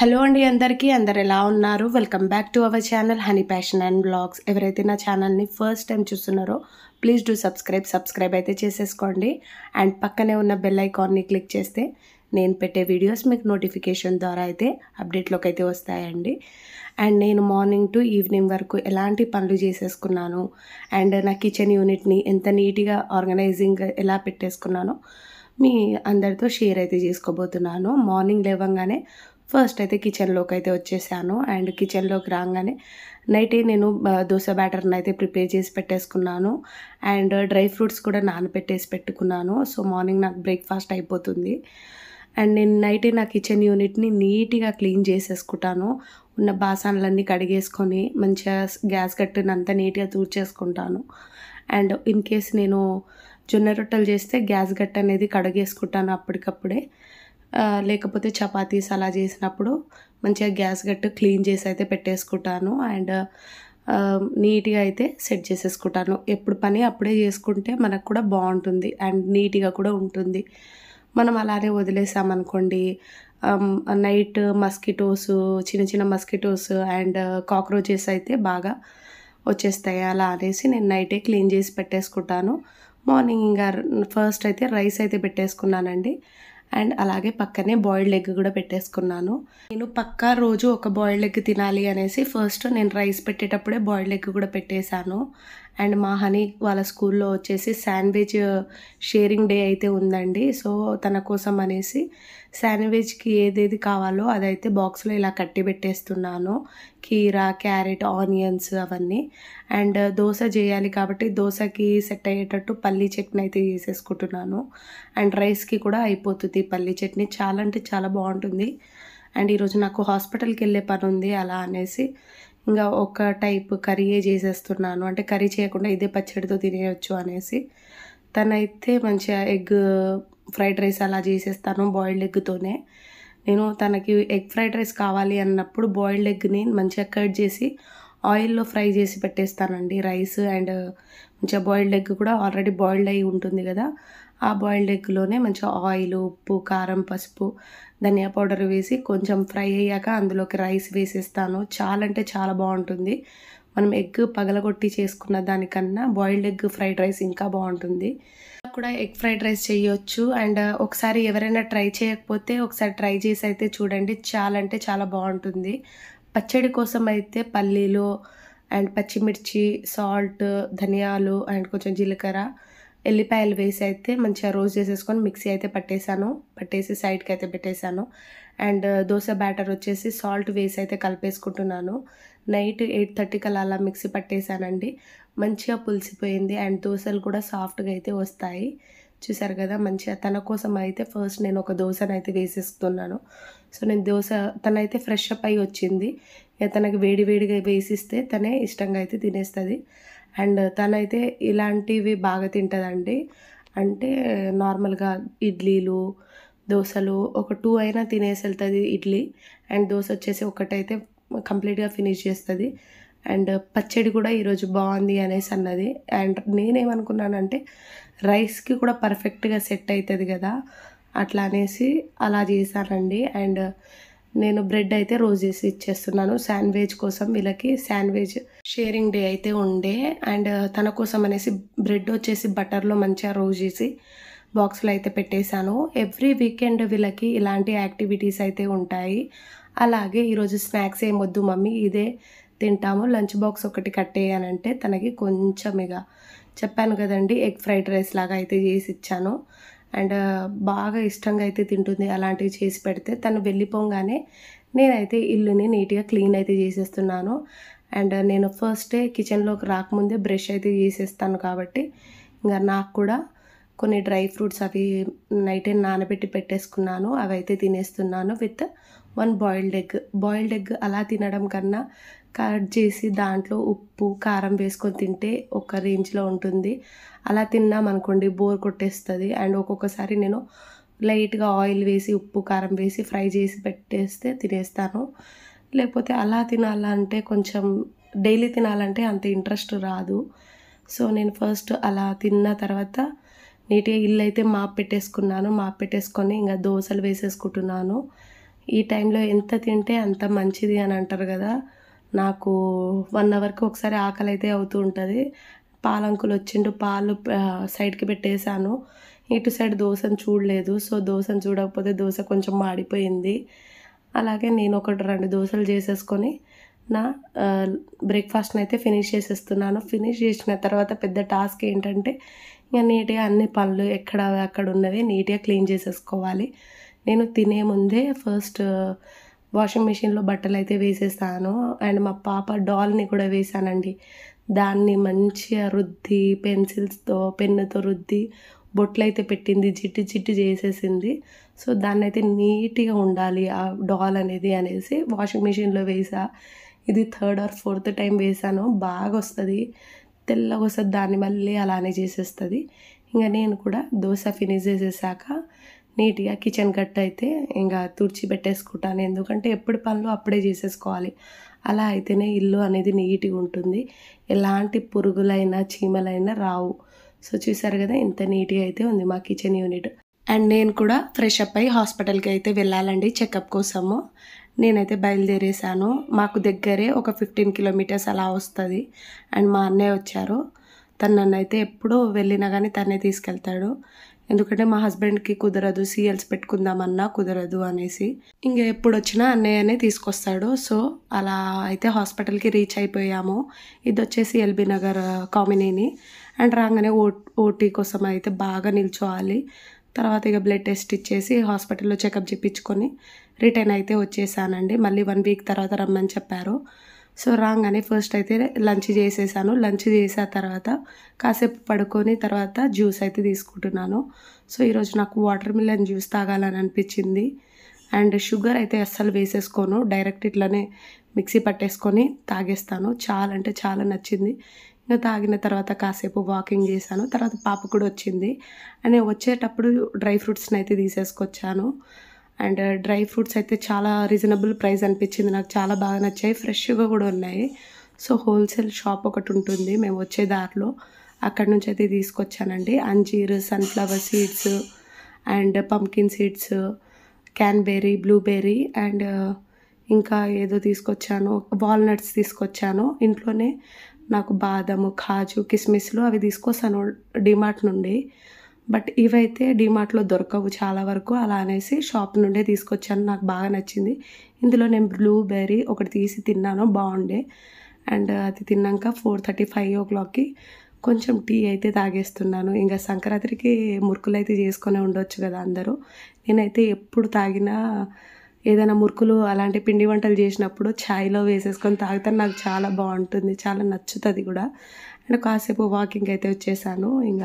Hello అండి అందరికీ. అందరు ఎలా ఉన్నారు? Welcome back to our channel honey passion and vlogs. ఎవరైతే నా ఛానల్ని ఫస్ట్ టైం చూస్తున్నారో ప్లీజ్ డూ సబ్స్క్రైబ్ అయితే చేసేసుకోండి. అండ్ పక్కనే ఉన్న బెల్ ఐకాన్ని క్లిక్ చేస్తే నేను పెట్టే వీడియోస్ మీకు నోటిఫికేషన్ ద్వారా అయితే అప్డేట్లోకి అయితే వస్తాయండి. అండ్ నేను మార్నింగ్ టు ఈవినింగ్ వరకు ఎలాంటి పనులు చేసేసుకున్నాను అండ్ నా కిచెన్ యూనిట్ని ఎంత నీట్గా ఆర్గనైజింగ్ ఎలా పెట్టేసుకున్నానో మీ అందరితో షేర్ అయితే చేసుకోబోతున్నాను. మార్నింగ్ లేవగానే ఫస్ట్ అయితే కిచెన్లోకి అయితే వచ్చేసాను. అండ్ కిచెన్లోకి రాగానే నైటే నేను దోశ బ్యాటర్ని అయితే ప్రిపేర్ చేసి పెట్టేసుకున్నాను. అండ్ డ్రై ఫ్రూట్స్ కూడా నానబెట్టేసి పెట్టుకున్నాను. సో మార్నింగ్ నాకు బ్రేక్ఫాస్ట్ అయిపోతుంది. అండ్ నేను నైటే నా కిచెన్ యూనిట్ని నీట్గా క్లీన్ చేసేసుకుంటాను. ఉన్న బాసనలన్నీ కడిగేసుకొని మంచిగా గ్యాస్ గట్టునంతా నీట్గా తూర్చేసుకుంటాను. అండ్ ఇన్ కేస్ నేను జొన్న రొట్టెలు చేస్తే గ్యాస్ గట్టు అనేది కడిగేసుకుంటాను అప్పటికప్పుడే. లేకపోతే చపాతీస్ అలా చేసినప్పుడు మంచిగా గ్యాస్ గట్టు క్లీన్ చేసి అయితే పెట్టేసుకుంటాను. అండ్ నీట్గా అయితే సెట్ చేసేసుకుంటాను. ఎప్పుడు పని అప్పుడే చేసుకుంటే మనకు కూడా బాగుంటుంది అండ్ నీట్గా కూడా ఉంటుంది. మనం అలానే వదిలేసామనుకోండి నైట్ మస్కిటోస్ చిన్న చిన్న మస్కిటోస్ అండ్ కాక్రోచెస్ అయితే బాగా వచ్చేస్తాయి. అలా అనేసి నేను నైటే క్లీన్ చేసి పెట్టేసుకుంటాను. మార్నింగ్ ఇంకా ఫస్ట్ అయితే రైస్ అయితే పెట్టేసుకున్నానండి. అండ్ అలాగే పక్కనే బాయిల్డ్ ఎగ్ కూడా పెట్టేసుకున్నాను. నేను పక్కా రోజు ఒక బాయిల్డ్ ఎగ్ తినాలి అనేసి ఫస్ట్ నేను రైస్ పెట్టేటప్పుడే బాయిల్డ్ ఎగ్ కూడా పెట్టేశాను. అండ్ మా హనీ వాళ్ళ స్కూల్లో వచ్చేసి శాండ్విచ్ షేరింగ్ డే అయితే ఉందండి. సో తన కోసం అనేసి శాండ్విచ్కి ఏదేది కావాలో అదైతే బాక్స్లో ఇలా కట్టి పెట్టేస్తున్నాను. కీరా, క్యారెట్, ఆనియన్స్ అవన్నీ. అండ్ దోశ చేయాలి కాబట్టి దోశకి సెట్ అయ్యేటట్టు పల్లీ చట్నీ అయితే చేసేసుకుంటున్నాను. అండ్ రైస్కి కూడా అయిపోతుంది పల్లీ చట్నీ. చాలా అంటే చాలా బాగుంటుంది. అండ్ ఈరోజు నాకు హాస్పిటల్కి వెళ్ళే పని ఉంది అలా అనేసి ఇంకా ఒక టైప్ కర్రీయే చేసేస్తున్నాను. అంటే కర్రీ చేయకుండా ఇదే పచ్చడితో తినేయచ్చు అనేసి. తనైతే మంచిగా ఎగ్ ఫ్రైడ్ రైస్ అలా చేసేస్తాను బాయిల్డ్ ఎగ్తోనే. నేను తనకి ఎగ్ ఫ్రైడ్ రైస్ కావాలి అన్నప్పుడు బాయిల్డ్ ఎగ్ని మంచిగా కట్ చేసి ఆయిల్లో ఫ్రై చేసి పెట్టేస్తానండి. రైస్ అండ్ మంచిగా బాయిల్డ్ ఎగ్ కూడా ఆల్రెడీ బాయిల్డ్ అయి ఉంటుంది కదా, ఆ బాయిల్డ్ ఎగ్లోనే మంచిగా ఆయిల్, ఉప్పు, కారం, పసుపు, ధనియా పౌడర్ వేసి కొంచెం ఫ్రై అయ్యాక అందులోకి రైస్ వేసేస్తాను. చాలా అంటే చాలా బాగుంటుంది. మనం ఎగ్ పగలగొట్టి చేసుకున్న దానికన్నా బాయిల్డ్ ఎగ్ ఫ్రైడ్ రైస్ ఇంకా బాగుంటుంది. కూడా ఎగ్ ఫ్రైడ్ రైస్ చేయొచ్చు. అండ్ ఒకసారి ఎవరైనా ట్రై చేయకపోతే ఒకసారి ట్రై చేసి అయితే చూడండి. చాలా అంటే చాలా బాగుంటుంది. పచ్చడి కోసం అయితే పల్లీలు అండ్ పచ్చిమిర్చి, సాల్ట్, ధనియాలు అండ్ కొంచెం జీలకర్ర, ఎల్లిపాయలు వేసి అయితే మంచిగా రోస్ట్ చేసేసుకొని మిక్సీ అయితే పట్టేసి సైడ్కి అయితే పెట్టేశాను. అండ్ దోశ బ్యాటర్ వచ్చేసి సాల్ట్ వేసి అయితే కలిపేసుకుంటున్నాను. నైట్ 8:30 కల్లా అలా మిక్సీ పట్టేశానండి. మంచిగా పులిసిపోయింది అండ్ దోశలు కూడా సాఫ్ట్గా అయితే వస్తాయి. చూసారు కదా, మంచిగా తన కోసం అయితే ఫస్ట్ నేను ఒక దోశను అయితే వేసేస్తున్నాను. సో నేను తనైతే ఫ్రెష్ అప్ అయ్యి వచ్చింది. తనకి వేడిగా వేసిస్తే తనే ఇష్టంగా అయితే తినేస్తుంది. అండ్ తనైతే ఇలాంటివి బాగా తింటుందండి. అంటే నార్మల్గా ఇడ్లీలు, దోశలు ఒక 2 అయినా తినేసి వెళ్తుంది ఇడ్లీ. అండ్ దోశ వచ్చేసి ఒకటైతే కంప్లీట్గా ఫినిష్ చేస్తుంది. అండ్ పచ్చడి కూడా ఈరోజు బాగుంది అనేసి అన్నది. అండ్ నేనేమనుకున్నానంటే రైస్కి కూడా పర్ఫెక్ట్గా సెట్ అవుతుంది కదా అట్లా అనేసి అలా చేశానండి. అండ్ నేను బ్రెడ్ అయితే రోస్ట్ చేసి ఇచ్చేస్తున్నాను. శాండ్విచ్ కోసం వీళ్ళకి శాండ్విచ్ షేరింగ్ డే అయితే ఉండే. అండ్ తన కోసం అనేసి బ్రెడ్ వచ్చేసి బటర్లో మంచిగా రోస్ట్ చేసి బాక్స్లో అయితే పెట్టేశాను. ఎవ్రీ వీకెండ్ వీళ్ళకి ఇలాంటి యాక్టివిటీస్ అయితే ఉంటాయి. అలాగే ఈరోజు స్నాక్స్ ఏం వద్దు మమ్మీ, ఇదే తింటాము, లంచ్ బాక్స్ ఒకటి కట్టేయనంటే తనకి కొంచెం ఇక చెప్పాను కదండి ఎగ్ ఫ్రైడ్ రైస్ లాగా అయితే చేసి ఇచ్చాను. అండ్ బాగా ఇష్టంగా అయితే తింటుంది అలాంటివి చేసి పెడితే. తను వెళ్ళిపోగానే నేనైతే ఇల్లుని నీట్గా క్లీన్ అయితే చేసేస్తున్నాను. అండ్ నేను ఫస్టే కిచెన్లోకి రాకముందే బ్రష్ అయితే చేసేస్తాను కాబట్టి ఇంకా నాకు కూడా కొన్ని డ్రై ఫ్రూట్స్ అవి నైటే నానబెట్టి పెట్టేసుకున్నాను. అవి అయితే తినేస్తున్నాను విత్ 1 బాయిల్డ్ ఎగ్ అలా తినడం కన్నా కట్ చేసి దాంట్లో ఉప్పు, కారం వేసుకొని తింటే ఒక రేంజ్లో ఉంటుంది. అలా తిన్నామనుకోండి బోర్ కొట్టేస్తుంది. అండ్ ఒక్కొక్కసారి నేను లైట్గా ఆయిల్ వేసి ఉప్పు, కారం వేసి ఫ్రై చేసి పెట్టేస్తే తినేస్తాను. లేకపోతే అలా తినాలంటే కొంచెం డైలీ తినాలంటే అంత ఇంట్రెస్ట్ రాదు. సో నేను ఫస్ట్ అలా తిన్న తర్వాత నీట్గా ఇల్లు అయితే మాప్ పెట్టేసుకొని ఇంకా దోశలు వేసేసుకుంటున్నాను. ఈ టైంలో ఎంత తింటే అంత మంచిది అని అంటారు కదా. నాకు 1 అవర్‌కి ఒకసారి ఆకలి అయితే అవుతూ ఉంటుంది. పాలంకుల్ వచ్చిండు, పాలు సైడ్‌కి పెట్టేశాను. ఇటు సైడ్ దోసను చూడలేదు. సో, దోసను చూడకపోతే దోస కొంచెం మాడిపోయింది. అలాగే నేను ఒకటి 2 దోసలు చేసేసుకొని నా బ్రేక్‌ఫాస్ట్‌ని అయితే ఫినిష్ చేసేస్తున్నాను. ఫినిష్ చేసిన తర్వాత పెద్ద టాస్క్ ఏంటంటే ఇక నీట్‌గా అన్ని పనులు ఎక్కడ అక్కడ ఉన్నవి నీట్‌గా క్లీన్ చేసేసుకోవాలి. నేను తినే ముందే ఫస్ట్ వాషింగ్ మిషన్‌లో బట్టలైతే వేసేసాను. అండ్ మా పాప డాల్‌ని కూడా వేశానండి. దాన్ని మంచిగా రుద్ది పెన్నుతో రుద్ది బొట్లయితే పెట్టింది. జిడ్డు జిడ్డు చేసేసింది. సో, దాన్నైతే నీట్‌గా ఉండాలి ఆ డాల్ అనేది అనేసి వాషింగ్ మిషన్‌లో వేసా. ఇది థర్డ్ ఆర్ ఫోర్త్ టైం వేశాను. బాగొస్తది. తెల్లగొస్తది. దాన్ని మళ్ళీ అలానే చేసేస్తది. ఇంక నేను కూడా దోస ఫినిష్ చేసేసాక నీట్‌గా కిచెన్ కట్ అయితే ఇంక తుడిచి పెట్టేసుకుంటాను. ఎందుకంటే ఎప్పుడు పనులు అప్పుడే చేసేసుకోవాలి. అలా అయితేనే ఇల్లు అనేది నీట్‌గా ఉంటుంది. ఎలాంటి పురుగులైనా, చీమలైనా రావు. సో, చూసారు కదా ఎంత నీట్‌గా అయితే ఉంది మా కిచెన్ యూనిట్. అండ్ నేను కూడా ఫ్రెష్ అప్ అయ్యి హాస్పిటల్‌కి అయితే వెళ్ళాలండి చెకప్ కోసము. నేనైతే బయలుదేరేశాను. మాకు దగ్గరే ఒక 15 కిలోమీటర్స్ అలా వస్తది. అండ్ మా అన్నయ్య వచ్చారు. తను నన్నైతే ఎప్పుడు వెళ్ళినా గానీ తనే తీసుకెళ్తాడు. ఎందుకంటే మా హస్బెండ్‌కి కుదరదు. సీఎల్స్ పెట్టుకుందామన్నా కుదరదు అనేసి. ఇంక ఎప్పుడొచ్చినా అన్నయ్యనే తీసుకొస్తాడు. సో, అలా అయితే హాస్పిటల్‌కి రీచ్ అయిపోయాము. ఇదొచ్చేసి ఎల్బీ నగర్ కామినేని. అండ్ రాగానే ఓటీ కోసం అయితే బాగా నిల్చోవాలి. తర్వాత ఇక బ్లడ్ టెస్ట్ ఇచ్చేసి హాస్పిటల్‌లో చెకప్ చేపించుకొని రిటర్న్ అయితే వచ్చేసానండి. మళ్ళీ 1 వీక్ తర్వాత రమ్మని చెప్పారు. సో, రాగానే ఫస్ట్ అయితే లంచ్ చేసేసాను. లంచ్ చేసిన తర్వాత కాసేపు పడుకొని తర్వాత జ్యూస్ అయితే తీసుకుంటున్నాను. సో, ఈరోజు నాకు వాటర్ మిలన్ జ్యూస్ తాగాలని అనిపించింది. అండ్ షుగర్ అయితే అస్సలు వేసేసుకోను. డైరెక్ట్ ఇట్లనే మిక్సీ పట్టేసుకొని తాగేస్తాను. చాలా అంటే చాలా నచ్చింది. ఇంక తాగిన తర్వాత కాసేపు వాకింగ్ చేశాను. తర్వాత పాప కూడా వచ్చింది. అండ్ నేను వచ్చేటప్పుడు డ్రై ఫ్రూట్స్‌ని అయితే తీసేసుకొచ్చాను. అండ్ డ్రై ఫ్రూట్స్ అయితే చాలా రీజనబుల్ ప్రైస్ అనిపించింది. నాకు చాలా బాగా నచ్చాయి. ఫ్రెష్‌గా కూడా ఉన్నాయి. సో, హోల్‌సేల్ షాప్ ఒకటి ఉంటుంది మేము వచ్చే దారిలో. అక్కడి నుంచి అయితే తీసుకొచ్చానండి. అంజీర్, sunflower seeds and pumpkin seeds, cranberry, blueberry and ఇంకా ఏదో తీసుకొచ్చాను. వాల్‌నట్స్ తీసుకొచ్చాను. ఇంట్లోనే నాకు బాదము, కాజు, కిస్మిస్‌లు అవి తీసుకొస్తాను డీమార్ట్ నుండి. బట్ ఇవైతే డీమార్ట్‌లో దొరకవు చాలా వరకు. అలా అనేసి షాప్ నుండే తీసుకొచ్చాను. నాకు బాగా నచ్చింది. ఇందులో నేను బ్లూబెర్రీ ఒకటి తీసి తిన్నాను. బాగుండే. అండ్ అది తిన్నాక 4:30, 5:00కి కొంచెం టీ అయితే తాగేస్తున్నాను. ఇంక సంక్రాంతికి మురుకులైతే చేసుకొనే ఉండొచ్చు కదా అందరూ. నేనైతే ఎప్పుడు తాగినా ఏదైనా మురుకులు అలాంటి పిండి వంటలు చేసినప్పుడు ఛాయ్‌లో వేసేసుకొని తాగితే నాకు చాలా బాగుంటుంది. చాలా నచ్చుతది కూడా. అండ్ కాసేపు వాకింగ్ అయితే వచ్చేసాను. ఇంక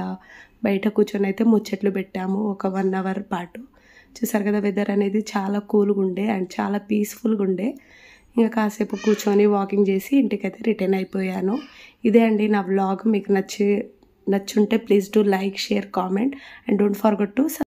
బయట కూర్చొని అయితే ముచ్చట్లు పెట్టాము ఒక 1 అవర్ పాటు. చూసారు కదా వెదర్ అనేది చాలా కూల్‌గా ఉండే అండ్ చాలా పీస్‌ఫుల్‌గా ఉండే. ఇంక కాసేపు కూర్చొని వాకింగ్ చేసి ఇంటికైతే రిటర్న్ అయిపోయాను. ఇదే అండి నా వ్లాగ్. మీకు నచ్చుంటే please do like, share, comment and don't forget to